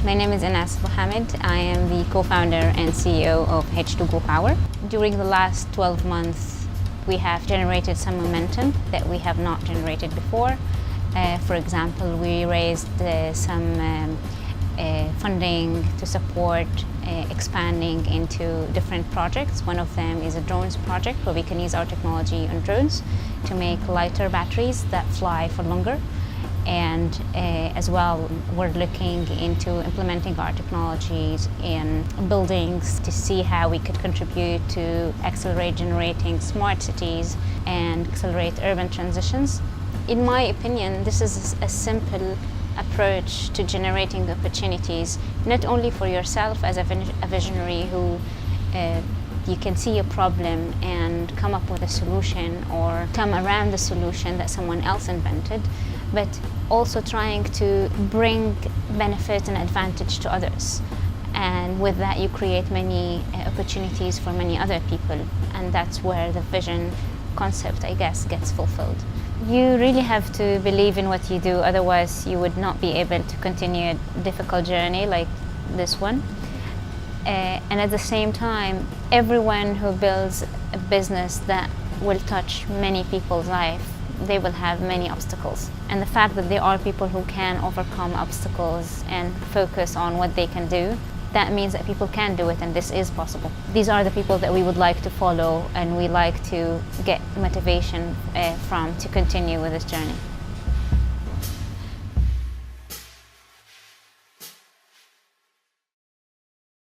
My name is Enass Abo-Hamed. I am the co-founder and CEO of H2GO Power. During the last 12 months, we have generated some momentum that we have not generated before. For example, we raised some funding to support expanding into different projects. One of them is a drones project where we can use our technology on drones to make lighter batteries that fly for longer. And as well, we're looking into implementing our technologies in buildings to see how we could contribute to accelerate generating smart cities and accelerate urban transitions. In my opinion, this is a simple approach to generating opportunities, not only for yourself as a visionary who you can see a problem and come up with a solution or come around the solution that someone else invented, but also trying to bring benefit and advantage to others. And with that, you create many opportunities for many other people. And that's where the vision concept, I guess, gets fulfilled. You really have to believe in what you do, otherwise you would not be able to continue a difficult journey like this one. And at the same time, everyone who builds a business that will touch many people's life, they will have many obstacles. And the fact that there are people who can overcome obstacles and focus on what they can do, that means that people can do it, and this is possible. These are the people that we would like to follow and we like to get motivation from to continue with this journey.